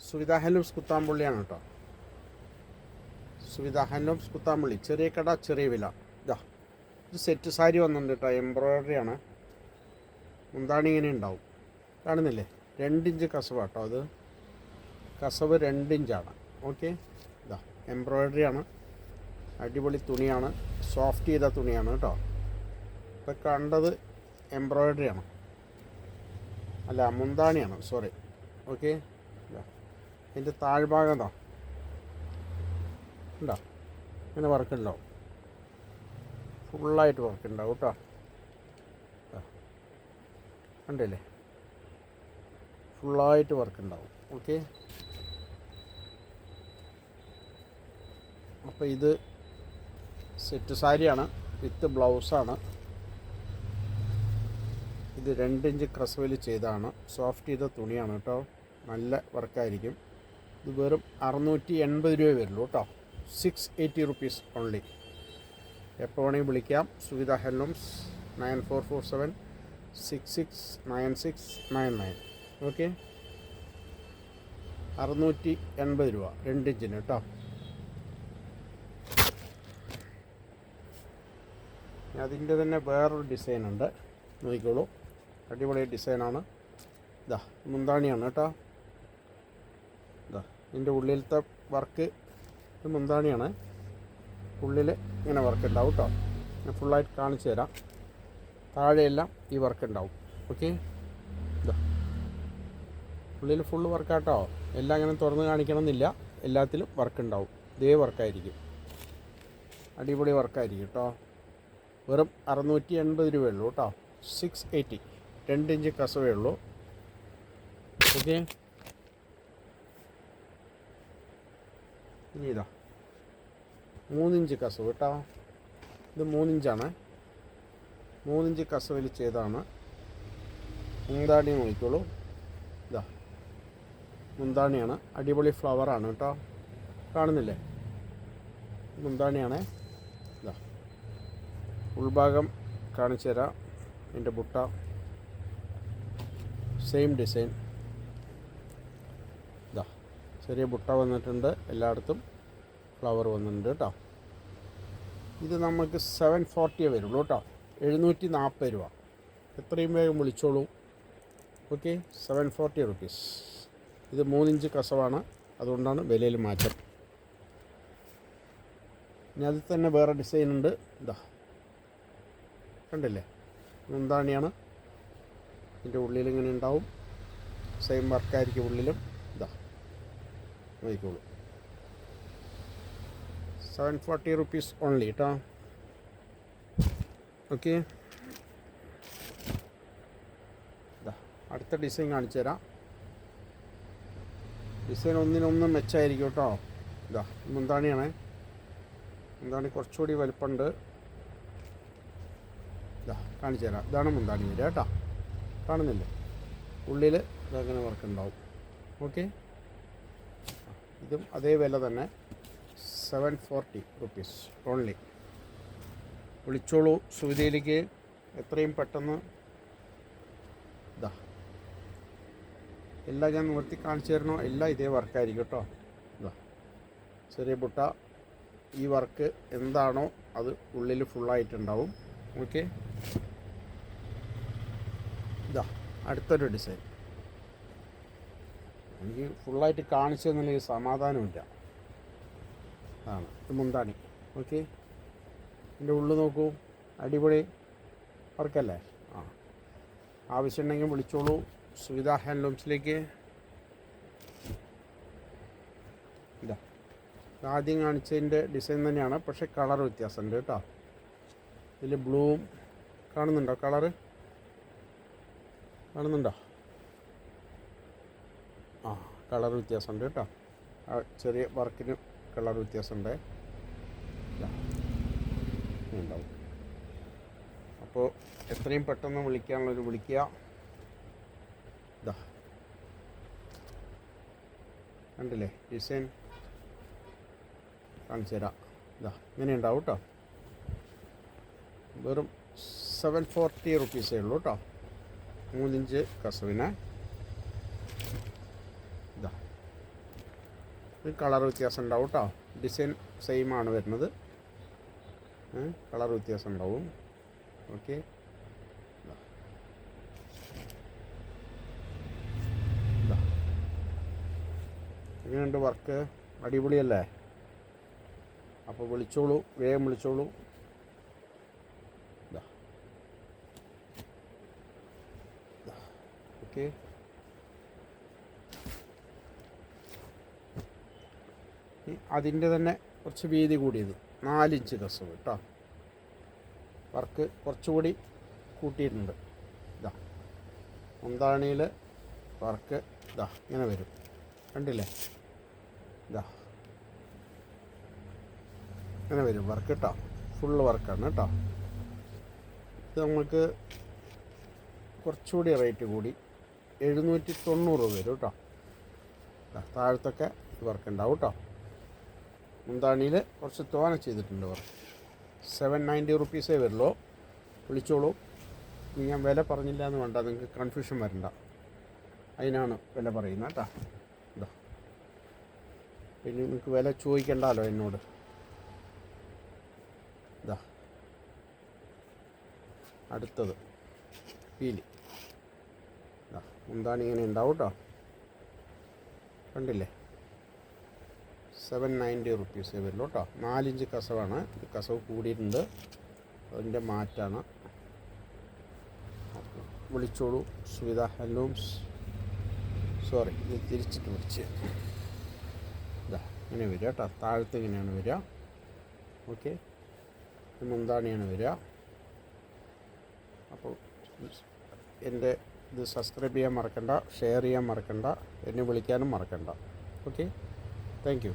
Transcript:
Suvidha handlooms കുത്താമ്പുള്ളിയാണ് കേട്ടോ. Suvidha handlooms Kuthampully, ചെറിയ കട ചെറിയ വില. ഇതാ ഇത് സെറ്റ് സാരി വന്നിട്ടുണ്ട് കേട്ടോ, എംബ്രോയ്ഡറിയാണ്. മുന്താണി ഇങ്ങനെ ഉണ്ടാവും, കാണുന്നില്ലേ? 2 ഇഞ്ച് കസവ് കേട്ടോ, അത് കസവ് 2 ഇഞ്ചാണ്. ഓക്കെ, ഇതാ എംബ്രോയ്ഡറിയാണ്, അടിപൊളി തുണിയാണ്, സോഫ്റ്റ് ചെയ്ത തുണിയാണ് കേട്ടോ. ഇപ്പം കണ്ടത് എംബ്രോയ്ഡറിയാണ്, അല്ല മുന്താണിയാണ്, സോറി. ഓക്കെ, ഇതിൻ്റെ താഴ്ഭാഗം എന്താ ഉണ്ടോ, ഇങ്ങനെ വർക്കുണ്ടാവും, ഫുള്ളായിട്ട് വർക്കുണ്ടാവും കേട്ടോ. കണ്ടില്ലേ, ഫുള്ളായിട്ട് വർക്കുണ്ടാവും. ഓക്കെ, അപ്പോൾ ഇത് സെറ്റ് സാരിയാണ്, വിത്ത് ബ്ലൗസാണ്. ഇത് 2 ഇഞ്ച് ക്രസ്വെൽ ചെയ്താണ്, സോഫ്റ്റ് ചെയ്ത തുണിയാണ് കേട്ടോ, നല്ല വർക്കായിരിക്കും. ഇത് വെറും 680 രൂപ വരുള്ളൂ കേട്ടോ. 680 റുപ്പീസ് ഓൺലി. എപ്പോൾ വേണമെങ്കിൽ വിളിക്കാം. സുവിധ ഹാൻഡ്ലൂംസ് 9447669699. ഓക്കെ, 680 രൂപ 2 ഇഞ്ചിന് കേട്ടോ. അതിൻ്റെ തന്നെ വേറൊരു ഡിസൈനുണ്ട്, നോക്കിക്കോളൂ, അടിപൊളി ഡിസൈനാണ്. ഇതാ മുന്താണിയാണ് കേട്ടോ. ഇതാ ഇതിൻ്റെ ഉള്ളിലത്തെ വർക്ക്, ഇത് മുന്താണിയാണ്, ഉള്ളിൽ ഇങ്ങനെ വർക്ക് ഉണ്ടാവും കേട്ടോ. ഞാൻ ഫുള്ളായിട്ട് കാണിച്ചു തരാം. താഴെയെല്ലാം ഈ വർക്ക് ഉണ്ടാവും. ഓക്കെ, ഇതാ ഉള്ളിൽ ഫുള്ള് വർക്കാട്ടോ. എല്ലാം ഇങ്ങനെ തുറന്ന് കാണിക്കണമെന്നില്ല, എല്ലാത്തിലും വർക്ക് ഉണ്ടാവും. ഇതേ വർക്കായിരിക്കും, അടിപൊളി വർക്കായിരിക്കും കേട്ടോ. വെറും 680 രൂപയുള്ളൂ കേട്ടോ. 680, 2 ഇഞ്ച് കസവേ ഉള്ളൂ. ഓക്കെ, ഇനി ഇതാ 3 ഇഞ്ച് കസവ് കേട്ടോ. ഇത് 3 ഇഞ്ചാണ്, 3 ഇഞ്ച് കസവിൽ ചെയ്താണ്. മുന്താണി നോക്കിക്കോളൂ, ഇതാ മുന്താണിയാണ്, അടിപൊളി ഫ്ലവറാണ് കേട്ടോ, കാണുന്നില്ലേ? മുന്താണിയാണ്. ഇതാ ഉൾഭാഗം കാണിച്ചു തരാം. എൻ്റെ ബുട്ട സെയിം ഡിസൈൻ, ഇതാ ചെറിയ ബുട്ട വന്നിട്ടുണ്ട്, എല്ലായിടത്തും ഫ്ലവർ വന്നിട്ടുണ്ട് കേട്ടോ. ഇത് നമുക്ക് 740 വരുള്ളൂ കേട്ടോ, 740 രൂപ. എത്രയും വേഗം വിളിച്ചോളൂ. Okay, 740 rupees. ഇത് 3 ഇഞ്ച് കസവാണ്, അതുകൊണ്ടാണ് വിലയിൽ മാറ്റം. ഇനി അതിൽ തന്നെ വേറെ ഡിസൈൻ ഉണ്ട്. ഇതാ കണ്ടില്ലേ, മുന്താണിയാണ്, ഇതിൻ്റെ ഉള്ളിൽ ഇങ്ങനെ ഉണ്ടാവും, സെയിം വർക്കായിരിക്കും ഉള്ളിലും. ഇതാ നോക്കിക്കോളൂ, 740 റുപ്പീസ് ഓൺലി കേട്ടോ. ഓക്കെ, ഇതാ അടുത്ത ഡിസൈൻ കാണിച്ചു തരാം. ഡിസൈൻ ഒന്നിനൊന്ന് മെച്ചമായിരിക്കും കേട്ടോ. ഇതാ മുന്താണിയാണ്, മുന്താണി കുറച്ചുകൂടി വലിപ്പമുണ്ട്. ഇതാ കാണിച്ചു തരാം, ഇതാണ് മുന്താണി വരിക കേട്ടോ, കാണുന്നില്ലേ? ഉള്ളിൽ ഇതങ്ങനെ വർക്ക് ഉണ്ടാവും. ഓക്കെ, ഇതും അതേ വില തന്നെ, 740 റുപ്പീസ് ഓൺലി. വിളിച്ചോളൂ സുവിധയിലേക്ക് എത്രയും പെട്ടെന്ന്. ഇതാ എല്ലാം ഞാൻ നിർത്തി കാണിച്ചു തരണോ? എല്ലാം ഇതേ വർക്കായിരിക്കും കേട്ടോ. ഇതാ ചെറിയ ബുട്ട, ഈ വർക്ക് എന്താണോ അത് ഉള്ളിൽ ഫുള്ളായിട്ടുണ്ടാവും. ഓക്കെ, ഇതാ അടുത്തൊരു ഡിസൈൻ. എനിക്ക് ഫുള്ളായിട്ട് കാണിച്ചു തന്നില്ലെങ്കിൽ സമാധാനമില്ല. ആണ് ഇത് മുന്താണി. ഓക്കെ, ഇതിൻ്റെ ഉള്ളിൽ നോക്കൂ, അടിപൊളി വർക്കല്ലേ. ആവശ്യമുണ്ടെങ്കിൽ വിളിച്ചോളൂ സുവിധ ഹാൻഡ്ലൂംസിലേക്ക്. ഇതാ ആദ്യം കാണിച്ചതിൻ്റെ ഡിസൈൻ തന്നെയാണ്, പക്ഷേ കളർ വ്യത്യാസമുണ്ട് കേട്ടോ. ഇതിൽ ബ്ലൂവും കാണുന്നുണ്ടോ? കളറ് കാണുന്നുണ്ടോ? കളർ വ്യത്യാസമുണ്ട് കേട്ടോ. ആ ചെറിയ വർക്കിന് കളർ വ്യത്യാസമുണ്ട് ഉണ്ടാവും. അപ്പോൾ എത്രയും പെട്ടെന്ന് വിളിക്കാനുള്ളൊരു വിളിക്കുക. ഇതാ കണ്ടില്ലേ ഡിസൈൻ, കാണിച്ചു തരാം. ഇതാ ഇങ്ങനെ ഉണ്ടാവും കേട്ടോ. വെറും 740 റുപ്പീസേ ഉള്ളൂ കേട്ടോ. 3 ഇഞ്ച് കസവിന്. ഇതാ കളർ വ്യത്യാസം ഉണ്ടാവും കേട്ടോ. ഡിസൈൻ സെയിം ആണ് വരുന്നത്, കളർ വ്യത്യാസം ഉണ്ടാവും. ഓക്കെ, എങ്ങനെയുണ്ട് വർക്ക്? അടിപൊളിയല്ലേ? അപ്പോൾ വിളിച്ചോളൂ, വേഗം വിളിച്ചോളൂ. ഓക്കെ, അതിൻ്റെ തന്നെ കുറച്ച് വീതി കൂടിയത് 4 ഇഞ്ച് കസവ് കേട്ടോ. വർക്ക് കുറച്ചുകൂടി കൂട്ടിയിട്ടുണ്ട്. ഇതാ മുന്താണിയിൽ വർക്ക് ഇതാ ഇങ്ങനെ വരും, കണ്ടില്ലേ? ഇതാ ഇങ്ങനെ വരും വർക്ക് കേട്ടോ. ഫുള്ള് വർക്കാണ് കേട്ടോ. ഇത് നമുക്ക് കുറച്ചുകൂടി റേറ്റ് കൂടി 790 വരും കേട്ടോ. താഴത്തൊക്കെ വർക്ക് ഉണ്ടാവും കേട്ടോ. മുന്താണിയിൽ കുറച്ച് തോന ചെയ്തിട്ടുണ്ട് വർക്ക്. 790 റുപ്പീസേ വരുള്ളൂ. വിളിച്ചോളൂ. ഞാൻ വില പറഞ്ഞില്ല എന്ന് വേണ്ട, നിങ്ങൾക്ക് കൺഫ്യൂഷൻ വരണ്ട, അതിനാണ് വില പറയുന്നത് കേട്ടോ. ഇതാ പിന്നെ നിങ്ങൾക്ക് വില ചോദിക്കണ്ടല്ലോ എന്നോട്. ഇതാ അടുത്തത് പീലി. ഇതാ മുന്താണി ഇങ്ങനെ ഉണ്ടാവും കേട്ടോ, കണ്ടില്ലേ? 790 റുപ്പീസേ വരുള്ളൂ കേട്ടോ. 4 ഇഞ്ച് കസവാണ്. ഇത് കസവ് കൂടിയിട്ടുണ്ട്, അതിൻ്റെ മാറ്റാണ്. വിളിച്ചോളൂ. സുവിധ ഹലൂംസ്. സോറി, ഇത് തിരിച്ചിട്ട് വിളിച്ച്. ഇതാ ഇങ്ങനെ വരിക കേട്ടോ. താഴത്ത് ഇങ്ങനെയാണ് വരിക. ഓക്കെ, മുന്താണിയാണ് വരിക. അപ്പോൾ എൻ്റെ ഇത് സബ്സ്ക്രൈബ് ചെയ്യാൻ മറക്കണ്ട, ഷെയർ ചെയ്യാൻ മറക്കണ്ട, എന്നെ വിളിക്കാനും മറക്കണ്ട. Okay, thank you.